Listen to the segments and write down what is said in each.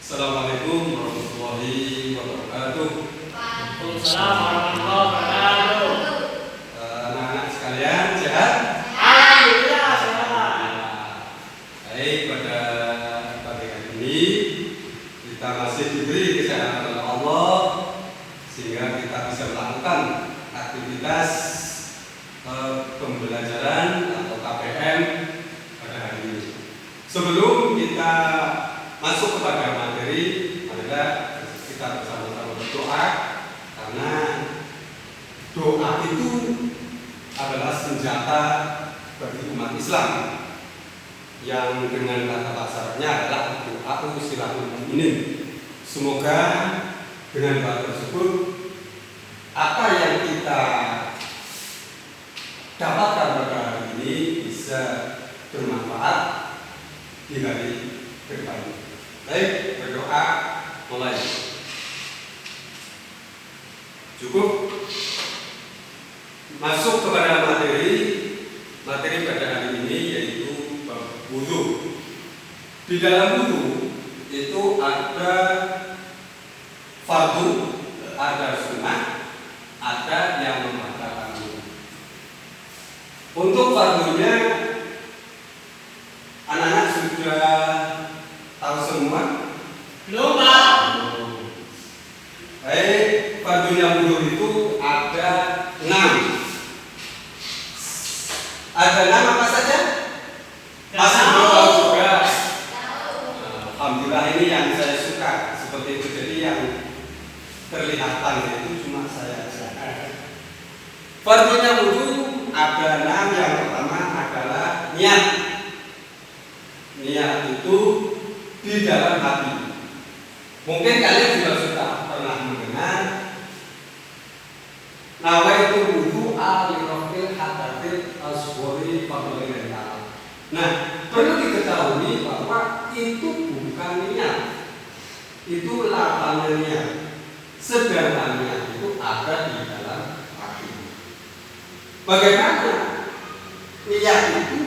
Assalamualaikum warahmatullahi wabarakatuh. Waalaikumsalam warahmatullahi wabarakatuh. Anak-anak sekalian sehat? Alhamdulillah sehat. Baik, pada pagi hari ini kita masih diberi kesehatan oleh Allah sehingga kita bisa melakukan aktivitas pembelajaran atau KPM pada hari ini. Sebelum kita masuk kepada materi, marilah kita bersama-sama berdoa, karena doa itu adalah senjata bagi umat Islam yang dengan kata bahasanya adalah doa silahul mukminin. Semoga dengan doa tersebut apa yang kita dapatkan pada hari ini bisa bermanfaat di hari ke depan. Baik, berdoa mulai. Cukup. Masuk kepada materi pada hari ini, yaitu bab wudu. Di dalam wudu itu ada fardu, ada sunnah, ada yang membatalkan wudu. Untuk fardunya anak-anak sudah tahu semua? Belum, Pak. Baik, fardunya wudu itu ada 6. Ada 6 apa saja? Masih belum tahu juga. Alhamdulillah, ini yang saya suka seperti itu. Jadi yang kelihatan itu cuma saya saja. Fardunya wudu ada 6. Yang pertama adalah niat. Niat itu di dalam hati. Mungkin kalian juga sudah pernah mendengar nawaitu wudu al-lirafil hadatil aswari fadlillah. Nah, perlu diketahui bahwa itu bukan niat, itu lafalnya niat. Sedangkan niat itu ada di dalam hati. Bagaimana niat itu?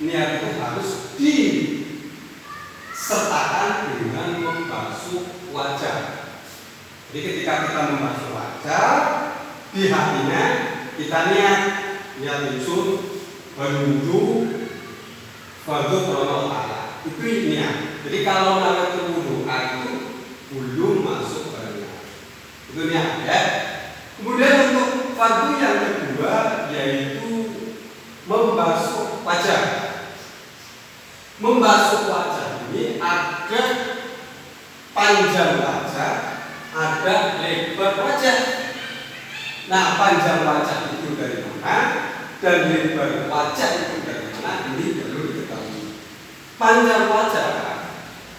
Niat itu harus disertakan dengan membasuh wajah. Jadi ketika kita membasuh wajah, di hatinya kita niat usul berwudu fardu krono ta'ala. Itu niat. Jadi kalau nawaitu wudu itu belum masuk ke niat. Itu niat ya. Kemudian untuk fardu yang kedua yaitu membasuh wajah. Membasuh wajah ini ada panjang wajah, ada lebar wajah. Nah, panjang wajah itu dari mana dan lebar wajah itu dari mana, ini perlu diketahui. Panjang wajah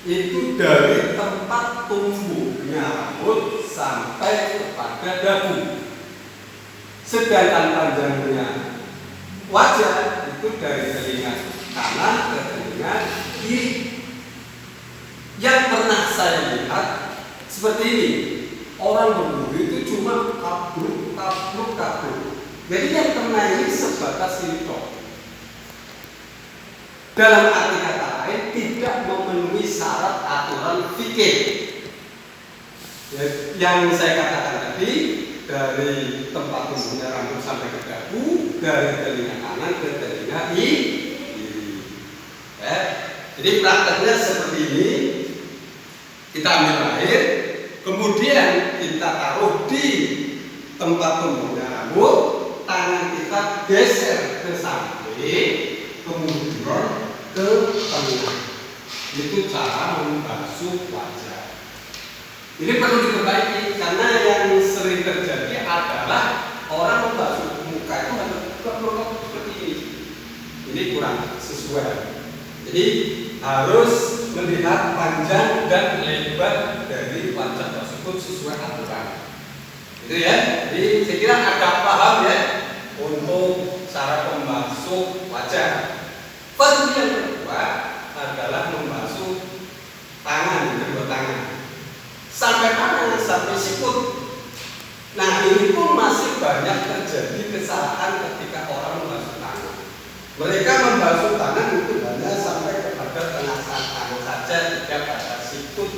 itu dari tempat tumbuhnya rambut sampai kepada dagu. Sedangkan panjangnya wajah itu dari telinga kanan ke telinga kiri. Yang pernah saya lihat seperti ini, orang berwudu itu cuma kabruk. Jadi yang kena ini sebatas ini toh. Dalam arti kata lain tidak memenuhi syarat aturan fikih. Yang saya katakan tadi, dari tempat tumbuhnya rambut sampai ke dagu, dari telinga kanan ke telinga kiri. Jadi prakteknya seperti ini. Kita ambil air, kemudian kita taruh di tempat tumbuhnya rambut, tangan kita geser ke samping, kemudian ke tengah. Itu cara membasuh wajah. Ini perlu diperbaiki karena yang sering terjadi adalah orang membasuh muka itu hanya blok-blok seperti ini. Ini kurang sesuai. Jadi harus melihat panjang dan lebar dari wajah tersebut sesuai aturan. Itu ya. Jadi saya kira agak paham ya untuk cara membasuh wajah. Fardu yang kedua adalah membasuh tangan, kedua tangan. Sampai mana? Sampai sikut. Nah, ini pun masih banyak terjadi kesalahan ketika orang membasuh tangan. Mereka membasuh tangan itu hanya sampai kepada tengah tangan saja, tidak pada sikut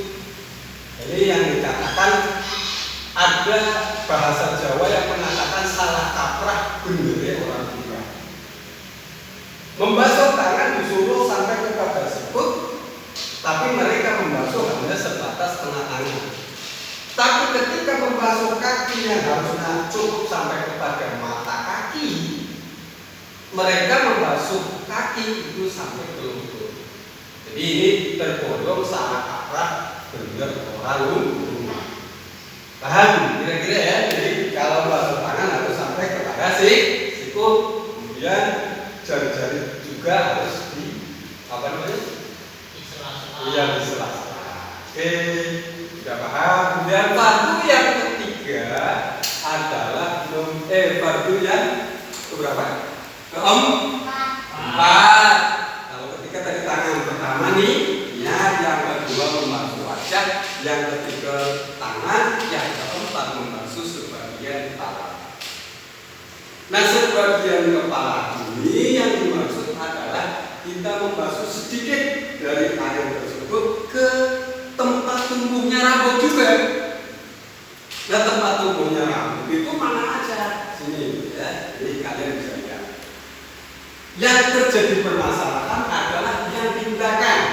Jadi yang dikatakan ada bahasa Jawa yang mengatakan salah kaprah bener orang tua. Membasuh tangan disuruh sampai kepada sikut, tapi mereka membasuh hanya sebatas tengah tangan. Tapi ketika membasuh kaki yang harusnya cukup sampai kepada mata kaki, mereka membasuh kaki itu sampai ke lutut. Jadi ini tergolong salah kaprah bener orang rumah. Paham kira-kira ya? Jadi kalau membasuh tangan harus sampai kepada sikut, kemudian jari-jari juga harus di apa namanya? Iya, di sela-sela. Oke, sudah paham. Kemudian fardu yang ketiga adalah fardu yang keberapa? Keempat. Kalau ketika tadi tangan pertama nih, ya, yang kedua membasuh wajah, yang ketiga tangan, yang keempat membasuh sebagian kepala. Nah, sebagian kepala ini yang dimaksud adalah kita membasuh sedikit dari air tersebut ke tempat tumbuhnya rambut juga. Nah, tempat tumbuhnya rambut itu mana aja? Sini ya, jadi kalian bisa lihat. Yang terjadi permasalahan adalah yang di belakang.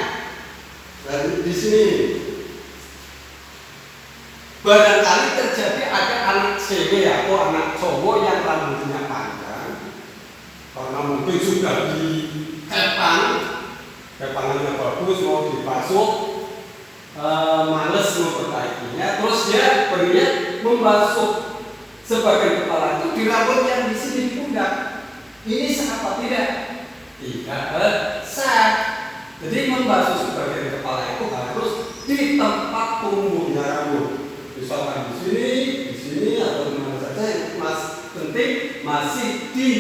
Dan di sini barangkali terjadi ada anak cewek atau anak cowok yang rambutnya panjang karena mungkin sudah kepangannya bagus, mau dibasuh, males memperbaikinya, terus dia berniat membasuh sebagian kepala itu di rambut yang di sini di pundak. Ini sah apa tidak? Tidak sah. Jadi membasuh sebagian kepala itu harus di tempat tumbuhnya rambut. Misalkan di sini atau di mana saja yang penting masih di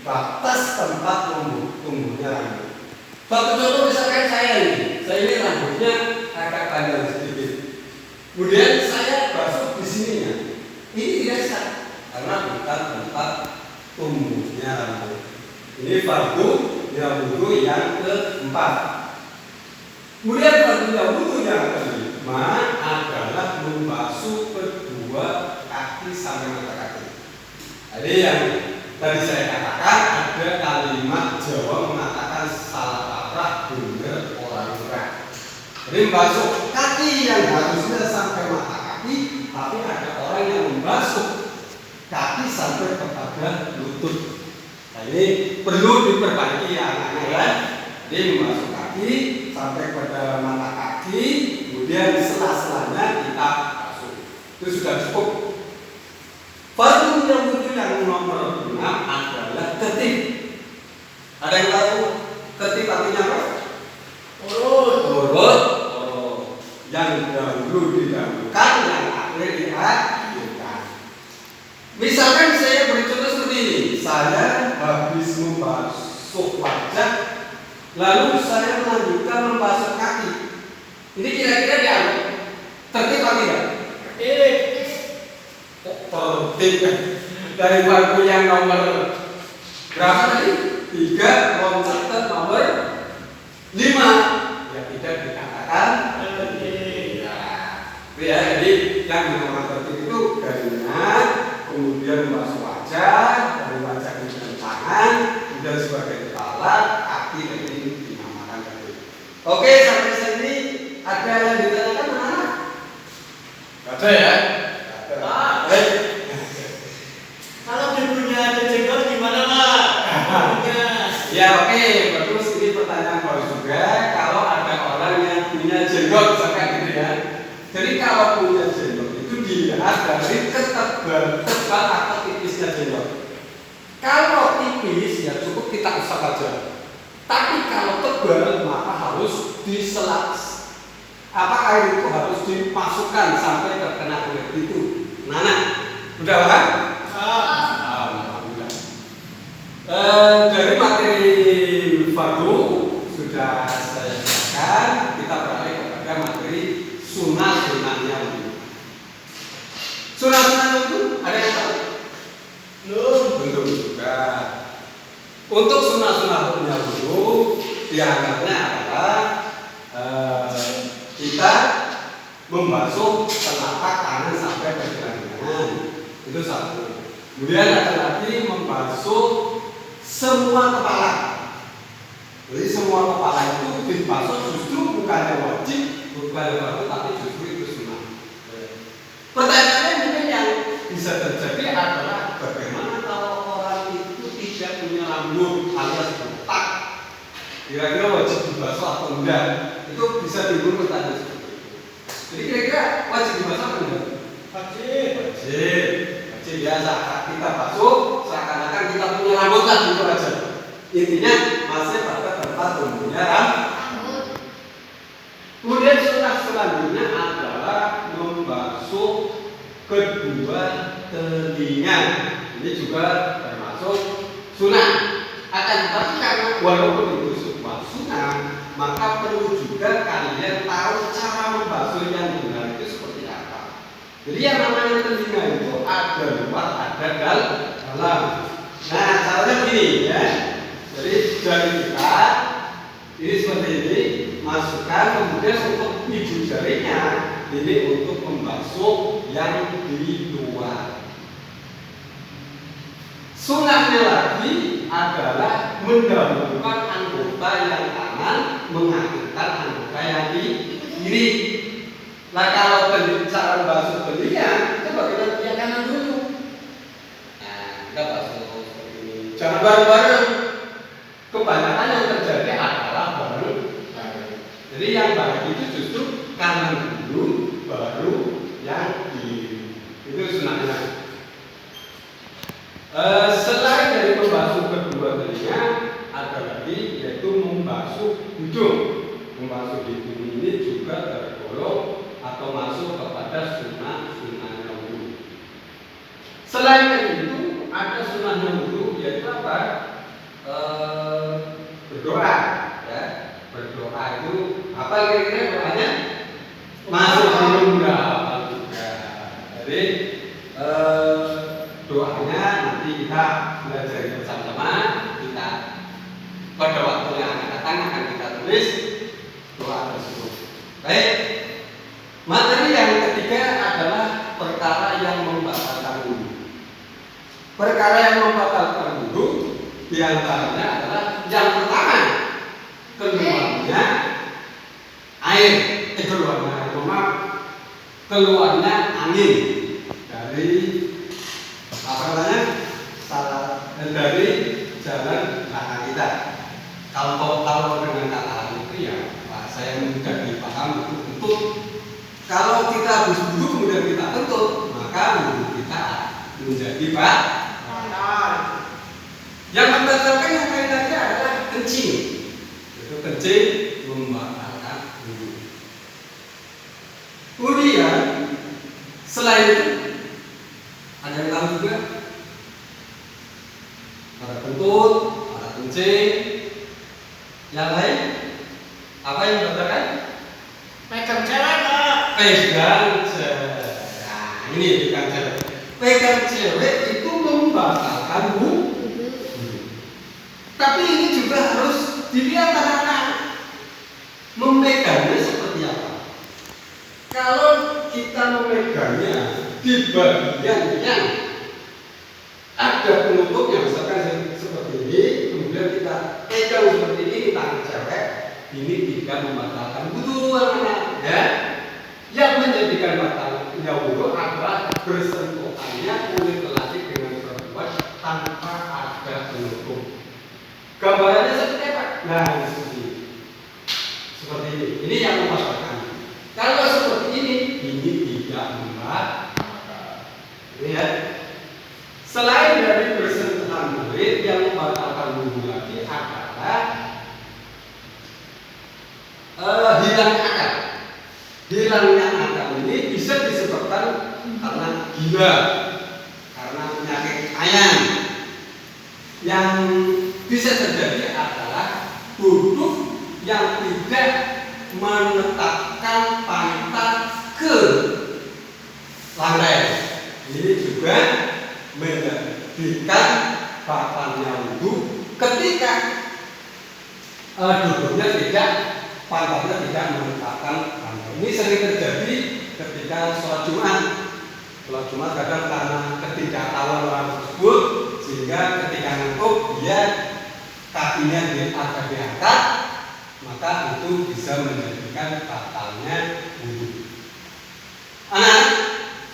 batas tempat tumbuhnya rambut. Satu contoh misalkan saya ini rambutnya agak panjang sedikit. Kemudian saya basuh di sininya. Ini tidak sah karena bukan tempat tumbuhnya rambut. Ini fardu yang wudhu yang keempat. Kemudian fardu yang wudhu yang kelima adalah membasuh kedua kaki sampai mata kaki. Jadi yang tadi saya katakan ada kalimat Jawa mengatakan salah kaprah bener orang tua. Jadi membasuh kaki yang harusnya sampai mata kaki, tapi ada orang yang membasuh kaki sampai kepada lutut. Nah, ini perlu diperbaiki ya anak-anak ya. Jadi membasuh kaki sampai pada mata kaki, kemudian di sela-selanya kita basuh. Itu sudah cukup. Fardu yang wudhu yang nomor 6 adalah tertib. Ada yang tahu tertib artinya apa? Urut. Yang dahulu didahulukan, yang akhir diakhirkan. Misalkan saya beri contoh seperti ini. Saya habis membasuh wajah, lalu saya melanjutkan membasuh kaki. Ini kira-kira dianggap tertib atau tidak? Tertib. Dari fardu yang nomor berapa tadi? 3 loncat ke nomor 5. Ya tidak dikatakan tertib. Ya, jadi yang dinamakan tertib itu dari niat, kemudian membasuh wajah, dari wajah kemudian tangan, kemudian sebagai kepala, kaki, dan ini dinamakan tertib. Oke, sampai sini ada yang ditanyakan mana? Ada ya? Ada. Kalau ibunya ada jenggot gimana, Pak? Ya, oke, bagus. Ini pertanyaan baru juga. Kalau ada orang yang punya jenggot, misalkan gitu ya. Jadi kalau punya jenggot itu dilihat dari tebal atau tipisnya jenggot. Kalau tipis ya cukup kita usap aja. Tapi kalau tebal maka harus diselak. Apa air itu harus dimasukkan sampai terkena kulit itu. Nana, udah paham? Alhamdulillah. Dari materi fardu sudah saya jelaskan. Kita beralih kepada materi sunah-sunahnya wudhu. Sunah-sunahnya wudhu ada yang tahu? Belum juga. Untuk sunah-sunahnya wudhu dianggapnya adalah kita membasuh telapak tangan sampai pergelangan. Itu satu. Kemudian ada lagi membasuh semua kepala. Jadi semua kepala itu dibasuh justru bukannya wajib, bukannya wajib, tapi justru itu sunnah. Pertanyaannya mungkin yang bisa terjadi adalah bagaimana kalau orang itu tidak punya rambut alias botak, kira-kira wajib dibasuh atau enggak? Itu bisa timbul pertanyaan seperti itu. Jadi kira-kira wajib dibasuh atau enggak? Wajib. Wajib. Wajib ya, saat kita basuh seakan-akan kita punya rambut lah, gitu aja. Intinya masih pada tempat tumbuhnya rambut. Kemudian sunnah selanjutnya adalah membasuh kedua telinga. Ini juga termasuk sunnah. Akan tetapi karena walaupun itu sebuah sunnah, maka perlu juga kalian tahu cara membasuh yang benar itu seperti apa. Jadi yang namanya telinga itu ada luar, ada dalam. Nah, caranya begini ya. Jadi jari kita ini seperti ini, masukkan, kemudian untuk ibu jarinya ini untuk membasuh yang di luar. Sunnahnya lagi adalah mendahulukan anggota yang kanan, mengakhirkan anggota yang di kiri. Nah, kalau cara membasuh telinga, itu bagaimana? Yang kanan dulu. Nah, kita basuh seperti ini. Jangan bareng-bareng. Kebanyakan yang terjadi adalah bareng-bareng. Jadi yang bareng itu justru kanan dulu, baru yang kiri. Itu sunnahnya. Selain dari membasuh kedua telinga, ada lagi yaitu membasuh hidung. Membasuh hidung ini juga tergolong atau masuk kepada sunnah-sunnahnya wudu. Selain itu, ada sunnahnya wudu yaitu apa? Berdoa. Ya. Berdoa itu apa kira-kira doanya? Masuk hidung juga. Jadi doanya nanti kita belajar bersama-sama. Kita pada waktu yang akan datang akan kita tulis doa tersebut. Baik. Materi yang ketiga adalah perkara yang membatalkan wudu. Perkara yang membatalkan wudu diantaranya adalah yang pertama keluarnya air, keluarnya angin dari apa namanya? Dari jalan belakang kita. Kalau dengan kata lain itu ya bahasa yang mudah dipaham itu kentut. Kalau kita habis wudhu kemudian kita kentut, maka wudhu kita menjadi batal. Yang membatalkan yang lain lagi adalah kencing. Itu kencing membatalkan wudhu. Kemudian selain itu ada yang tahu juga? Ada kentut, ada kencing. Yang lain apa yang membatalkan? Pegang cewek, Pak. Pegang cewek. Nah, ini pegang cewek. Pegang cewek itu membatalkan wudhu. Tapi ini juga harus dilihat anak-anak. Memegangnya seperti apa? Kalau kita memegangnya di bagian yang ada penutupnya, misalkan seperti ini, kemudian kita pegang seperti ini tangan cewek, ini tidak membatalkan wudhu, anak-anak. Ya, yang menjadikan batalnya wudhu adalah bersentuhannya kulit lelaki dengan perempuan tanpa ada penutup. Gambarannya seperti apa? Nah, seperti ini. Ini yang membatalkan. Kalau seperti ini tidak membatalkan. Lihat. Selain dari bersentuhan kulit, yang membatalkan wudhu lagi adalah hilangnya akal. Hilangnya akal ini bisa disebabkan karena gila, karena penyakit ayan. Yang bisa terjadi adalah huruf yang tidak menetapkan pantat ke lantai. Ini juga menjadikan batalnya wudhu ketika duduknya tidak, pantatnya tidak menetapkan lantai. Ini sering terjadi ketika sholat Jumat. Sholat Jumat kadang karena ketidaktahuan orang tersebut sehingga ketika ngantuk dia kakinya agak diangkat, maka itu bisa menjadikan batalnya wudu. Anak,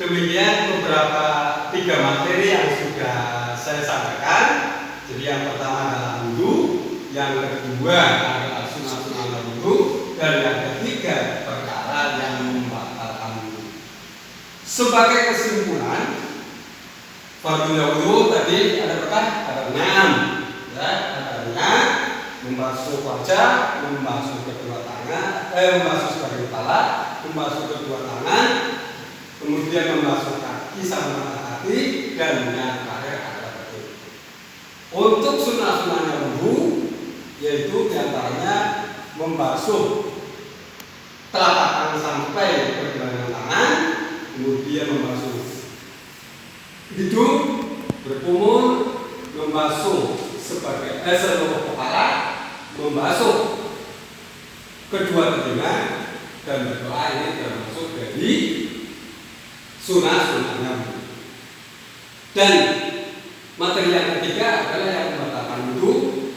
demikian beberapa 3 materi yang sudah saya sampaikan. Jadi yang pertama adalah wudu, yang kedua adalah sunah-sunah wudu, dan yang ketiga perkara yang membatalkan wudu. Sebagai kesimpulan, fardhu wudu tadi ada berapa? Ada 6. Ya, ada membasuh wajah, membasuh kedua tangan, membasuh sebagai kepala, membasuh kedua tangan, kemudian membasuh kaki sama mata kaki, dan yang terakhir ada perut. Untuk sunah-sunahnya wudu, yaitu diantaranya membasuh telapak tangan sampai pergelangan tangan, kemudian membasuh hidung, berkumur, membasuh sebagai seluruh kepala, membasuh kedua telinga, dan berdoa. Ini termasuk dari sunah-sunahnya. Dan materi yang ketiga adalah yang membatalkan wudu,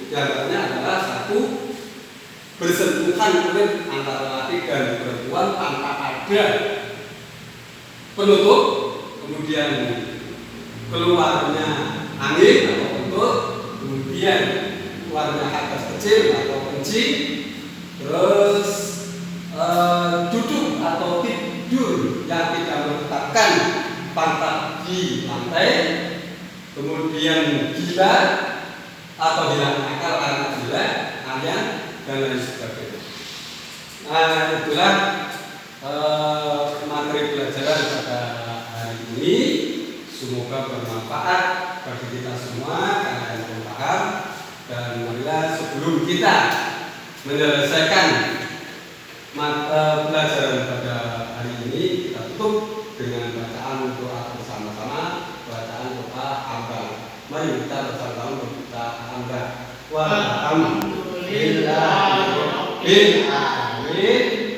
diantaranya adalah 1, bersentuhan kulit antara laki dan perempuan tanpa ada penutup, kemudian keluarnya angin atau kentut, kemudian keluarnya hadas kecil atau kencing, terus duduk atau tidur yang tidak meletakkan pantat di lantai, kemudian gila atau hilang akal karena gila, alian, dan lain sebagainya. Nah, itulah materi pelajaran pada hari ini. Semoga bermanfaat bagi kita semua karena yang paham. Dan marilah sebelum kita menyelesaikan pelajaran pada hari ini, kita tutup dengan bacaan doa bersama-sama, bacaan doa hamba. Mari kita bersama-sama berdoa hamba. Walhamdulillahirabbil alamin.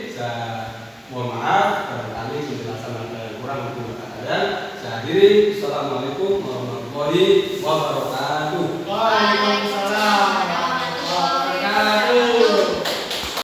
Mohon maaf barangkali penjelasan ada yang kurang untuk berkata. Saya akhiri. Assalamualaikum warahmatullahi wabarakatuh. Waalaikumsalam warahmatullahi wabarakatuh.